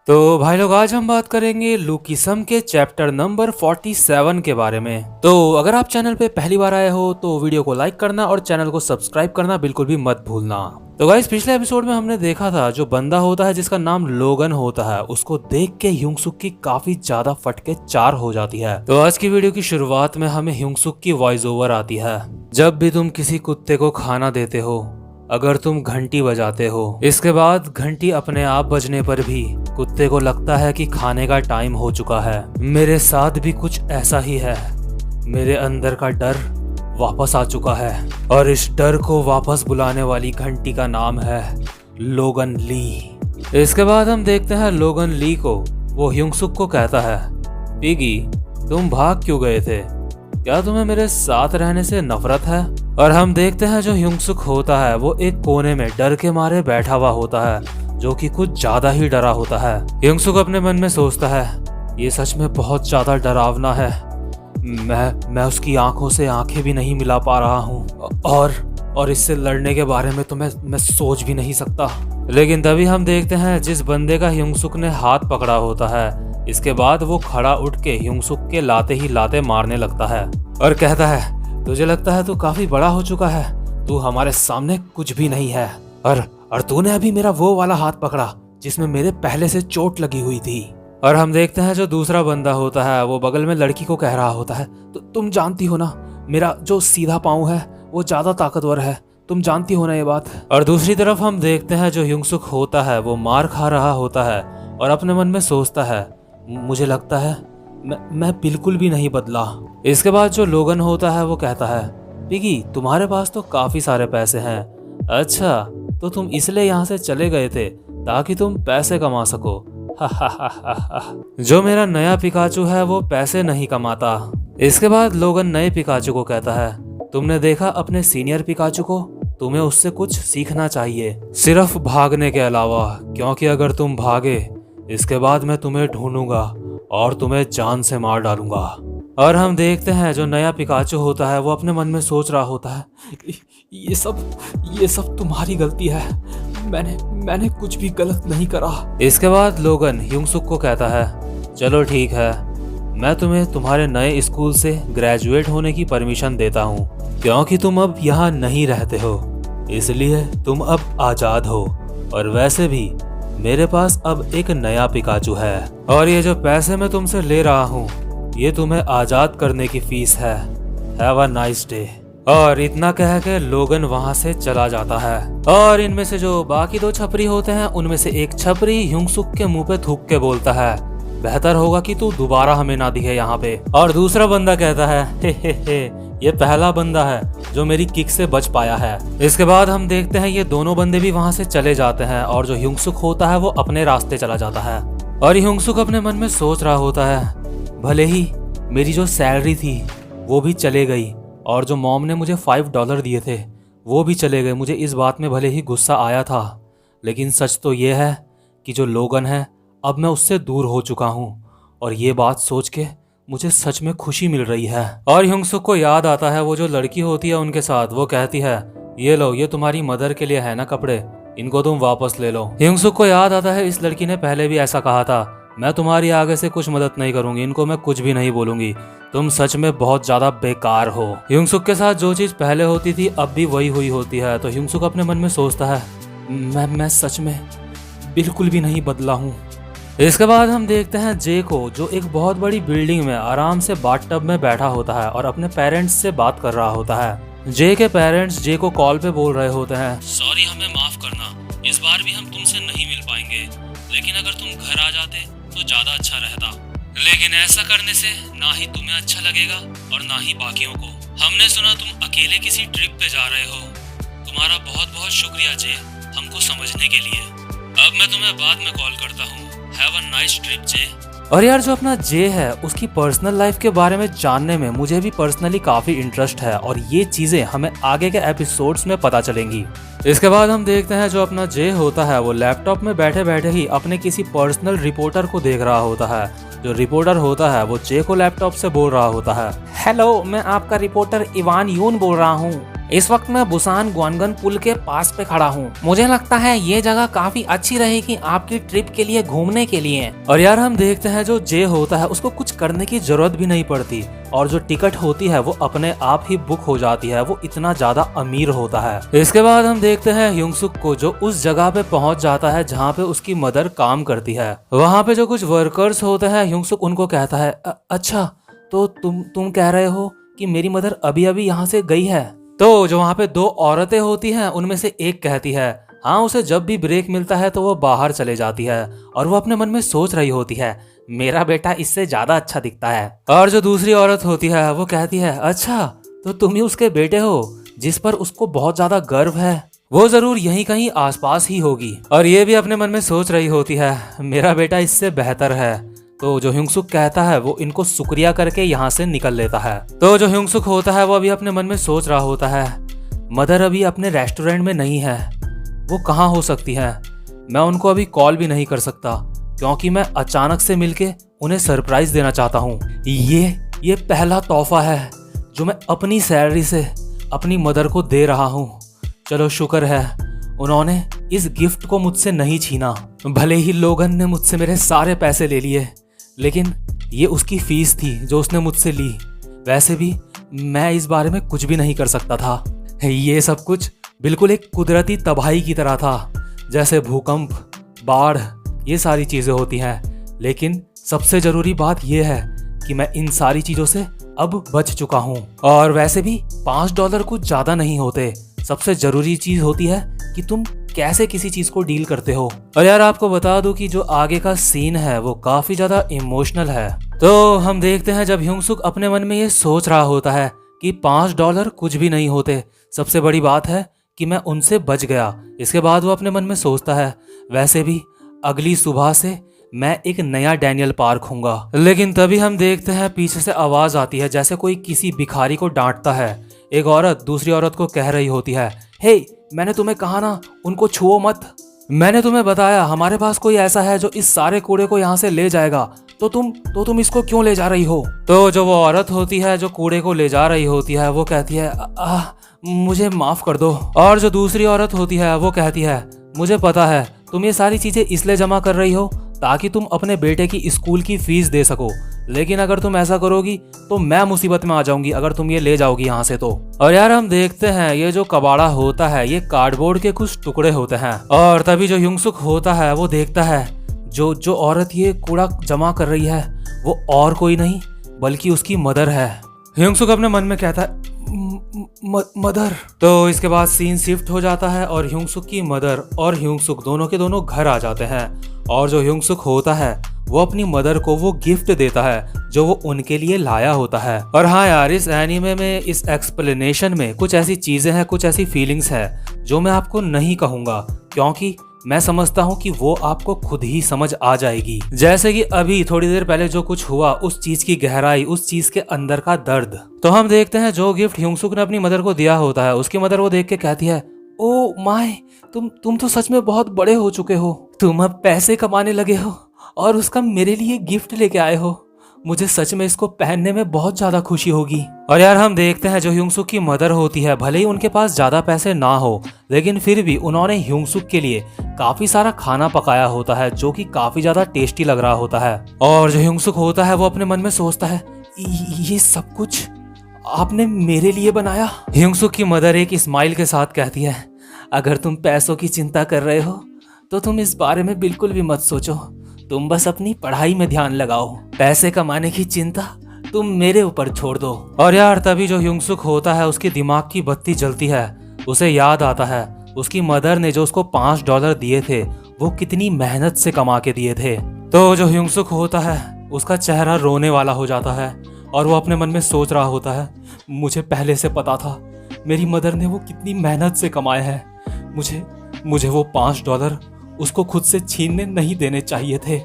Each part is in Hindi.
तो भाई लोग आज हम बात करेंगे लुकिसम के चैप्टर नंबर 47 के बारे में। तो अगर आप चैनल पे पहली बार आए हो तो वीडियो को लाइक करना और चैनल को सब्सक्राइब करना बिल्कुल भी मत भूलना। तो गाइस पिछले एपिसोड में हमने देखा था जो बंदा होता है जिसका नाम लोगन होता है उसको देख के ह्यूंगसुक की काफी ज्यादा फटके चार हो जाती है। तो आज की वीडियो की शुरुआत में हमें ह्यूंगसुक की वॉइस ओवर आती है। जब भी तुम किसी कुत्ते को खाना देते हो, अगर तुम घंटी बजाते हो, इसके बाद घंटी अपने आप बजने पर भी कुत्ते को लगता है कि खाने का टाइम हो चुका है। मेरे साथ भी कुछ ऐसा ही है। मेरे अंदर का डर वापस आ चुका है और इस डर को वापस बुलाने वाली घंटी का नाम है लोगन ली। इसके बाद हम देखते हैं लोगन ली को। वो ह्यूंगसुक को कहता है, पिगी तुम भाग क्यों गए थे? क्या तुम्हें मेरे साथ रहने से नफरत है? और हम देखते हैं जो ह्यूंगसुक होता है वो एक कोने में डर के मारे बैठा हुआ होता है, जो कि कुछ ज्यादा ही डरा होता है। ह्यूंगसुक अपने मन में सोचता है, ये सच में बहुत ज्यादा डरावना है। मैं उसकी आंखों से आंखें भी नहीं मिला पा रहा हूँ और इससे लड़ने के बारे में तो मैं सोच भी नहीं सकता। लेकिन तभी हम देखते हैं जिस बंदे का ह्यूंगसुक ने हाथ पकड़ा होता है, इसके बाद वो खड़ा उठ के ह्यूंगसुक के लाते ही लाते मारने लगता है और कहता है, तुझे लगता है तू काफी बड़ा हो चुका है, तू हमारे सामने कुछ भी नहीं है। और तूने अभी मेरा वो वाला हाथ पकड़ा जिसमें मेरे पहले से चोट लगी हुई थी। और हम देखते हैं जो दूसरा बंदा होता है वो बगल में लड़की को कह रहा होता है, तो तुम जानती हो ना मेरा जो सीधा पाँव है वो ज्यादा ताकतवर है, तुम जानती हो ना ये बात। और दूसरी तरफ हम देखते हैं जो ह्यूंगसुक होता है वो मार खा रहा होता है और अपने मन में सोचता है, मुझे लगता है मैं बिल्कुल भी नहीं बदला। इसके बाद जो लोगन होता है वो कहता है, पिगी तुम्हारे पास तो काफी सारे पैसे हैं। अच्छा तो तुम इसलिए यहाँ से चले गए थे ताकि तुम पैसे कमा सको। जो मेरा नया पिकाचू है वो पैसे नहीं कमाता। इसके बाद लोगन नए पिकाचू को कहता है, तुमने देखा अपने सीनियर पिकाचू को, तुम्हें उससे कुछ सीखना चाहिए, सिर्फ भागने के अलावा, क्योंकि अगर तुम भागे इसके बाद मैं तुम्हें ढूंढूंगा और तुम्हें जान से मार डालूंगा। और हम देखते हैं जो नया पिकाचू होता है वो अपने मन में सोच रहा होता है, ये सब तुम्हारी गलती है, मैंने कुछ भी गलत नहीं करा। इसके बाद लोगन ह्यूंगसुक को कहता है, चलो ठीक है, मैं तुम्हें तुम्हारे नए स्कूल से ग्रेजुएट होने की परमिशन देता हूँ, क्योंकि तुम अब यहाँ नहीं रहते हो, इसलिए तुम अब आजाद हो। और वैसे भी मेरे पास अब एक नया पिकाचू है और ये जो पैसे मैं तुमसे ले रहा हूँ ये तुम्हें आजाद करने की फीस है। Have a nice day. और इतना कह के लोगन वहां से चला जाता है। और इनमें से जो बाकी दो छपरी होते हैं उनमें से एक छपरी ह्यूंगसुक के मुंह पे थूक के बोलता है, बेहतर होगा कि तू दोबारा हमें ना दिखे यहाँ पे। और दूसरा बंदा कहता है, हे ये पहला बंदा है जो मेरी किक से बच पाया है। इसके बाद हम देखते हैं ये दोनों बंदे भी वहां से चले जाते हैं और जो ह्यूंगसुक होता है वो अपने रास्ते चला जाता है। और ह्यूंगसुक अपने मन में सोच रहा होता है, भले ही मेरी जो सैलरी थी वो भी चले गई और जो मॉम ने मुझे $5 दिए थे वो भी चले गए, मुझे इस बात में भले ही गुस्सा आया था, लेकिन सच तो ये है कि जो लोगन है अब मैं उससे दूर हो चुका हूँ और ये बात सोच के मुझे सच में खुशी मिल रही है। और ह्यूंगसुक को याद आता है वो जो लड़की होती है उनके साथ, वो कहती है, ये लो, ये तुम्हारी मदर के लिए है ना कपड़े, इनको तुम वापस ले लो। ह्यूंगसुक को याद आता है इस लड़की ने पहले भी ऐसा कहा था, मैं तुम्हारी आगे से कुछ मदद नहीं करूंगी, इनको मैं कुछ भी नहीं बोलूंगी, तुम सच में बहुत ज्यादा बेकार हो। ह्यूंगसुक के साथ जो चीज पहले होती थी अब भी वही हुई होती है। तो ह्यूंगसुक अपने मन में सोचता है, मैं सच में बिल्कुल भी नहीं बदला हूँ। इसके बाद हम देखते हैं जे को, जो एक बहुत बड़ी बिल्डिंग में आराम से बाथटब में बैठा होता है और अपने पेरेंट्स से बात कर रहा होता है। जे के पेरेंट्स जे को कॉल पे बोल रहे होते हैं, सॉरी हमें माफ करना, इस बार भी हम तुमसे नहीं मिल पाएंगे, लेकिन अगर तुम घर आ जाते तो ज्यादा अच्छा रहता। लेकिन ऐसा करने से ना ही तुम्हें अच्छा लगेगा और ना ही बाकियों को। हमने सुना तुम अकेले किसी ट्रिप पे जा रहे हो, तुम्हारा बहुत बहुत शुक्रिया जे, हमको समझने के लिए। अब मैं तुम्हें बाद में कॉल करता हूँ। हैव अ नाइस ट्रिप जे। और यार जो अपना जे है उसकी पर्सनल लाइफ के बारे में जानने में मुझे भी पर्सनली काफी इंटरेस्ट है और ये चीजें हमें आगे के एपिसोड्स में पता चलेंगी। इसके बाद हम देखते हैं जो अपना जे होता है वो लैपटॉप में बैठे बैठे ही अपने किसी पर्सनल रिपोर्टर को देख रहा होता है। जो रिपोर्टर होता है वो जे को लैपटॉप से बोल रहा होता है, हेलो मैं आपका रिपोर्टर इवान यून बोल रहा हूँ। इस वक्त मैं बुसान ग्वानगन पुल के पास पे खड़ा हूँ। मुझे लगता है ये जगह काफी अच्छी रहेगी आपकी ट्रिप के लिए, घूमने के लिए। और यार हम देखते हैं जो जे होता है उसको कुछ करने की जरूरत भी नहीं पड़ती और जो टिकट होती है वो अपने आप ही बुक हो जाती है। वो इतना ज्यादा अमीर होता है। इसके बाद हम देखते हैं ह्योंग-सुक को, जो उस जगह पे पहुंच जाता है जहाँ पे उसकी मदर काम करती है। वहाँ पे जो कुछ वर्कर्स होते हैं, ह्योंग-सुक उनको कहता है अच्छा तो तुम कह रहे हो कि मेरी मदर अभी अभी यहाँ से गई है। तो जो वहाँ पे दो औरतें होती हैं उनमें से एक कहती है हाँ, उसे जब भी ब्रेक मिलता है तो वो बाहर चले जाती है और वो अपने मन में सोच रही होती है मेरा बेटा इससे ज्यादा अच्छा दिखता है। और जो दूसरी औरत होती है वो कहती है अच्छा तो तुम ही उसके बेटे हो जिस पर उसको बहुत ज्यादा गर्व है, वो जरूर यहीं कहीं आसपास ही होगी। और ये भी अपने मन में सोच रही होती है मेरा बेटा इससे बेहतर है। तो जो ह्योंग-सुक कहता है वो इनको शुक्रिया करके यहाँ से निकल लेता है। तो जो ह्योंग-सुक होता है वो अभी अपने मन में सोच रहा होता है मदर अभी अपने रेस्टोरेंट में नहीं है, वो कहाँ हो सकती है। मैं उनको अभी कॉल भी नहीं कर सकता क्योंकि मैं अचानक से मिलके उन्हें सरप्राइज देना चाहता हूँ। ये पहला तोहफा है जो मैं अपनी सैलरी से अपनी मदर को दे रहा हूँ। चलो शुक्र है उन्होंने इस गिफ्ट को मुझसे नहीं छीना। भले ही लोगन ने मुझसे मेरे सारे पैसे ले लिए, लेकिन ये उसकी फीस थी जो उसने मुझसे ली। वैसे भी मैं इस बारे में कुछ भी नहीं कर सकता था। ये सब कुछ बिल्कुल एक कुदरती तबाही की तरह था, जैसे भूकंप, बाढ़, ये सारी चीजें होती हैं। लेकिन सबसे जरूरी बात यह है कि मैं इन सारी चीजों से अब बच चुका हूँ। और वैसे भी $5 कुछ ज्यादा नहीं होते। सबसे जरूरी चीज होती है कि तुम कैसे किसी चीज को डील करते हो। और यार आपको बता दूं कि जो आगे का सीन है वो काफी ज्यादा इमोशनल है। तो हम देखते हैं जब ह्योंग-सुक अपने मन में ये सोच रहा होता है कि $5 कुछ भी नहीं होते, सबसे बड़ी बात है कि मैं उनसे बच गया। इसके बाद वो अपने मन में सोचता है वैसे भी अगली सुबह से मैं एक नया डैनियल पार्क हूँगा। लेकिन तभी हम देखते हैं पीछे से आवाज आती है जैसे कोई किसी भिखारी को डांटता है। एक औरत दूसरी औरत को कह रही होती है हे मैंने तुम्हें कहा ना उनको छुओ मत। मैंने तुम्हें बताया हमारे पास कोई ऐसा है जो इस सारे कूड़े को यहाँ से ले जाएगा, तो तुम इसको क्यों ले जा रही हो। तो जो वो औरत होती है जो कूड़े को ले जा रही होती है वो कहती है मुझे माफ कर दो। और जो दूसरी औरत होती है वो कहती है मुझे पता है तुम ये सारी चीजें इसलिए जमा कर रही हो ताकि तुम अपने बेटे की स्कूल की फीस दे सको, लेकिन अगर तुम ऐसा करोगी तो मैं मुसीबत में आ जाऊंगी अगर तुम ये ले जाओगी यहाँ से तो। और यार हम देखते हैं ये जो कबाड़ा होता है ये कार्डबोर्ड के कुछ टुकड़े होते हैं। और तभी जो ह्योंग-सुक होता है वो देखता है जो औरत ये कूड़ा जमा कर रही है वो और कोई नहीं बल्कि उसकी मदर है। ह्योंग-सुक अपने मन में कहता है मदर। तो इसके बाद सीन शिफ्ट हो जाता है और ह्योंग-सुक की मदर और ह्योंग-सुक दोनों के दोनों घर आ जाते हैं। और जो ह्योंग-सुक होता है वो अपनी मदर को वो गिफ्ट देता है जो वो उनके लिए लाया होता है। और हाँ यार इस एनीमे में इस एक्सप्लेनेशन में कुछ ऐसी चीजें हैं, कुछ ऐसी फीलिंग्स है जो मैं आपको नहीं कहूंगा क्योंकि मैं समझता हूँ कि वो आपको खुद ही समझ आ जाएगी। जैसे कि अभी थोड़ी देर पहले जो कुछ हुआ, उस चीज की गहराई, उस चीज के अंदर का दर्द। तो हम देखते हैं जो गिफ्ट ह्योंग-सुक ने अपनी मदर को दिया होता है उसकी मदर वो देख के कहती है ओ माय तुम तो सच में बहुत बड़े हो चुके हो, तुम अब पैसे कमाने लगे हो और उसका मेरे लिए गिफ्ट लेके आए हो। मुझे सच में इसको पहनने में बहुत ज्यादा खुशी होगी। और यार हम देखते हैं जो ह्योंग-सुक की मदर होती है भले ही उनके पास ज्यादा पैसे ना हो लेकिन फिर भी उन्होंने ह्योंग-सुक के लिए काफी सारा खाना पकाया होता है जो कि काफी ज्यादा टेस्टी लग रहा होता है। और जो ह्योंग-सुक होता है वो अपने मन में सोचता है ये सब कुछ आपने मेरे लिए बनाया। ह्योंग-सुक की मदर एक स्माइल के साथ कहती है अगर तुम पैसों की चिंता कर रहे हो तो तुम इस बारे में बिल्कुल भी मत सोचो, तुम बस अपनी पढ़ाई में ध्यान लगाओ, पैसे कमाने की चिंता तुम मेरे ऊपर छोड़ दो। और यार तभी जो ह्योंग-सुक होता है उसके दिमाग की बत्ती जलती है। उसे याद आता है उसकी मदर ने जो उसको $5 दिए थे वो कितनी मेहनत से कमा के दिए थे। तो जो ह्योंग-सुक होता है उसका चेहरा रोने वाला हो जाता है और वो अपने मन में सोच रहा होता है मुझे पहले से पता था मेरी मदर ने वो कितनी मेहनत से कमाए हैं, मुझे वो $5 उसको खुद से छीनने नहीं देने चाहिए थे।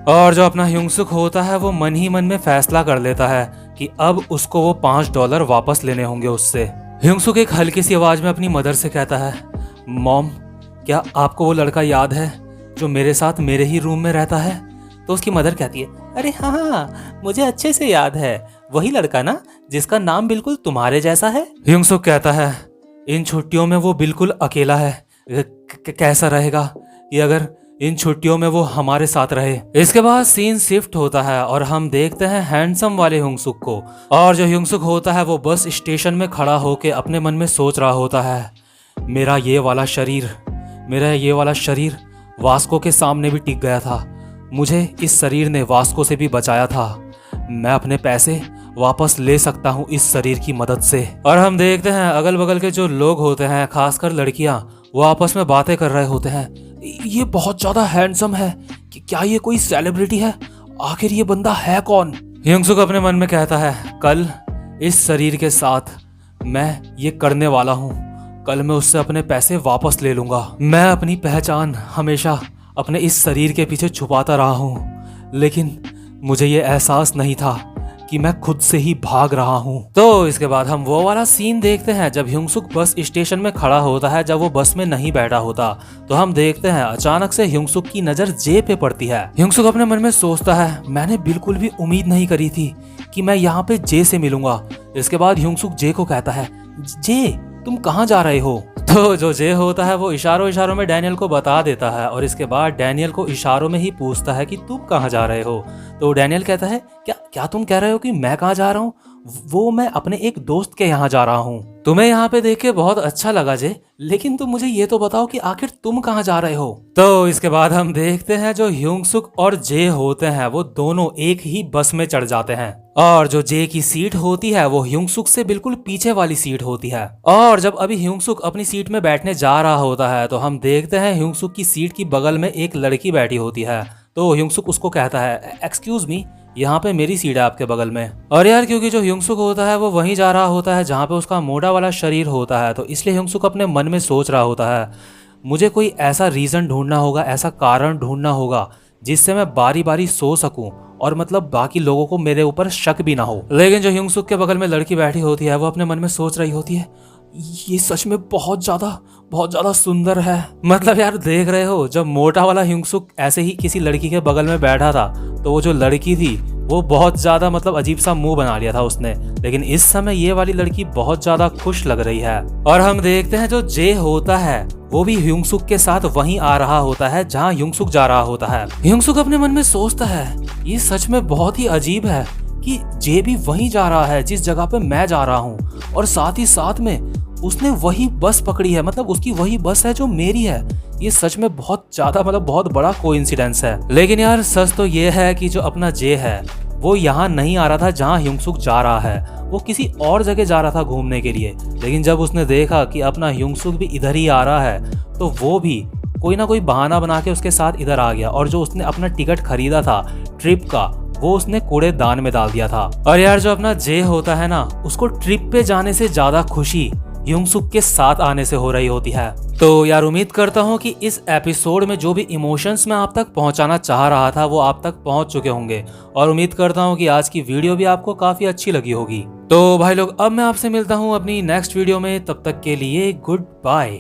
और जो अपना ह्योंग-सुक होता है वो मन ही मन में फैसला कर लेता है कि अब उसको वो $5 वापस लेने होंगे उससे। ह्योंग-सुक एक हल्की सी आवाज में अपनी मदर से कहता है मॉम क्या आपको वो लड़का याद है जो मेरे साथ मेरे ही रूम में रहता है। तो उसकी मदर कहती है अरे हाँ मुझे अच्छे से याद है, वही लड़का ना जिसका नाम बिल्कुल तुम्हारे जैसा है। ह्योंग-सुक कहता है इन छुट्टियों में वो बिल्कुल अकेला है। कैसा रहेगा कि अगर इन छुट्टियों में वो हमारे साथ रहे। इसके बाद सीन शिफ्ट होता है और हम देखते हैं हैंडसम वाले ह्योंग-सुक को। और जो ह्योंग-सुक होता है वो बस स्टेशन में खड़ा होकर अपने मन में सोच रहा होता है, मेरा ये वाला शरीर वास्को के सामने भी टिक गया था। मुझे इस शरीर ने वास्को से भी बचाया था। मैं अपने पैसे वापस ले सकता हूँ इस शरीर की मदद से। और हम देखते हैं अगल बगल के जो लोग होते हैं, खासकर लड़कियां, वो आपस में बातें कर रहे होते हैं। ये बहुत ज्यादा हैंडसम है कि क्या ये कोई सेलिब्रिटी है? आखिर ये बंदा है कौन? ह्योंग-सुक अपने मन में कहता है, कल इस शरीर के साथ मैं ये करने वाला हूँ। कल मैं उससे अपने पैसे वापस ले लूंगा। मैं अपनी पहचान हमेशा अपने इस शरीर के पीछे छुपाता रहा हूँ, लेकिन मुझे ये एहसास नहीं था कि मैं खुद से ही भाग रहा हूँ। तो इसके बाद हम वो वाला सीन देखते हैं जब ह्योंग-सुक बस स्टेशन में खड़ा होता है, जब वो बस में नहीं बैठा होता। तो हम देखते हैं अचानक से ह्योंग-सुक की नजर जे पे पड़ती है। ह्योंग-सुक अपने मन में सोचता है, मैंने बिल्कुल भी उम्मीद नहीं करी थी कि मैं यहाँ पे जे से मिलूंगा। इसके बाद ह्योंग-सुक जे को कहता है, जे तुम कहाँ जा रहे हो? तो जो जे होता है वो इशारों में डैनियल को बता देता है और इसके बाद डैनियल को इशारों में ही पूछता है कि तुम कहाँ जा रहे हो? तो डैनियल कहता है, क्या तुम कह रहे हो कि मैं कहाँ जा रहा हूँ? वो मैं अपने एक दोस्त के यहाँ जा रहा हूँ। तुम्हें यहाँ पे देख के बहुत अच्छा लगा जे, लेकिन तुम मुझे ये तो बताओ कि आखिर तुम कहाँ जा रहे हो? तो इसके बाद हम देखते हैं जो ह्योंग-सुक और जे होते हैं वो दोनों एक ही बस में चढ़ जाते हैं। और जो जे की सीट होती है वो ह्योंग-सुक से बिल्कुल पीछे वाली सीट होती है। और जब अभी ह्योंग-सुक अपनी सीट में बैठने जा रहा होता है तो हम देखते हैं ह्योंग-सुक की सीट की बगल में एक लड़की बैठी होती है। तो ह्योंग-सुक उसको कहता है, एक्सक्यूज मी, यहाँ पे मेरी सीट है आपके बगल में। और यार क्योंकि जो ह्योंग-सुक होता है वो वहीं जा रहा होता है जहाँ पे उसका मोटा वाला शरीर होता है, तो इसलिए ह्योंग-सुक अपने मन में सोच रहा होता है, मुझे कोई ऐसा रीजन ढूंढना होगा, ऐसा कारण ढूंढना होगा जिससे मैं बारी बारी सो सकूं और मतलब बाकी लोगों को मेरे ऊपर शक भी ना हो। लेकिन जो ह्योंग-सुक के बगल में लड़की बैठी होती है वो अपने मन में सोच रही होती है, ये सच में बहुत ज्यादा सुंदर है। मतलब यार देख रहे हो, जब मोटा वाला ह्योंग-सुक ऐसे ही किसी लड़की के बगल में बैठा था तो वो जो लड़की थी वो बहुत ज्यादा मतलब अजीब सा मुंह बना लिया था उसने, लेकिन इस समय ये वाली लड़की बहुत ज्यादा खुश लग रही है। और हम देखते हैं जो जे होता है वो भी ह्योंग-सुक के साथ वहीं आ रहा होता है जहाँ ह्योंग-सुक जा रहा होता है। ह्योंग-सुक अपने मन में सोचता है, ये सच में बहुत ही अजीब है कि जे भी वहीं जा रहा है जिस जगह पे मैं जा रहा हूँ, और साथ ही साथ में उसने वही बस पकड़ी है, मतलब उसकी वही बस है जो मेरी है। ये सच में बहुत ज्यादा मतलब बहुत बड़ा कोइंसिडेंस है। लेकिन यार सच तो ये है कि जो अपना जे है वो यहाँ नहीं आ रहा था जहाँ ह्योंग-सुक जा रहा है, वो किसी और जगह जा रहा था घूमने के लिए। लेकिन जब उसने देखा कि अपना ह्योंग-सुक भी इधर ही आ रहा है तो वो भी कोई ना कोई बहाना बना के उसके साथ इधर आ गया, और जो उसने अपना टिकट खरीदा था ट्रिप का वो उसने कूड़ेदान में डाल दिया था। और यार जो अपना जे होता है ना, उसको ट्रिप पे जाने से ज्यादा खुशी ह्योंग-सुक के साथ आने से हो रही होती है। तो यार उम्मीद करता हूँ कि इस एपिसोड में जो भी इमोशंस मैं आप तक पहुँचाना चाह रहा था वो आप तक पहुँच चुके होंगे, और उम्मीद करता हूँ कि आज की वीडियो भी आपको काफी अच्छी लगी होगी। तो भाई लोग अब मैं आपसे मिलता हूँ अपनी नेक्स्ट वीडियो में, तब तक के लिए गुड बाय।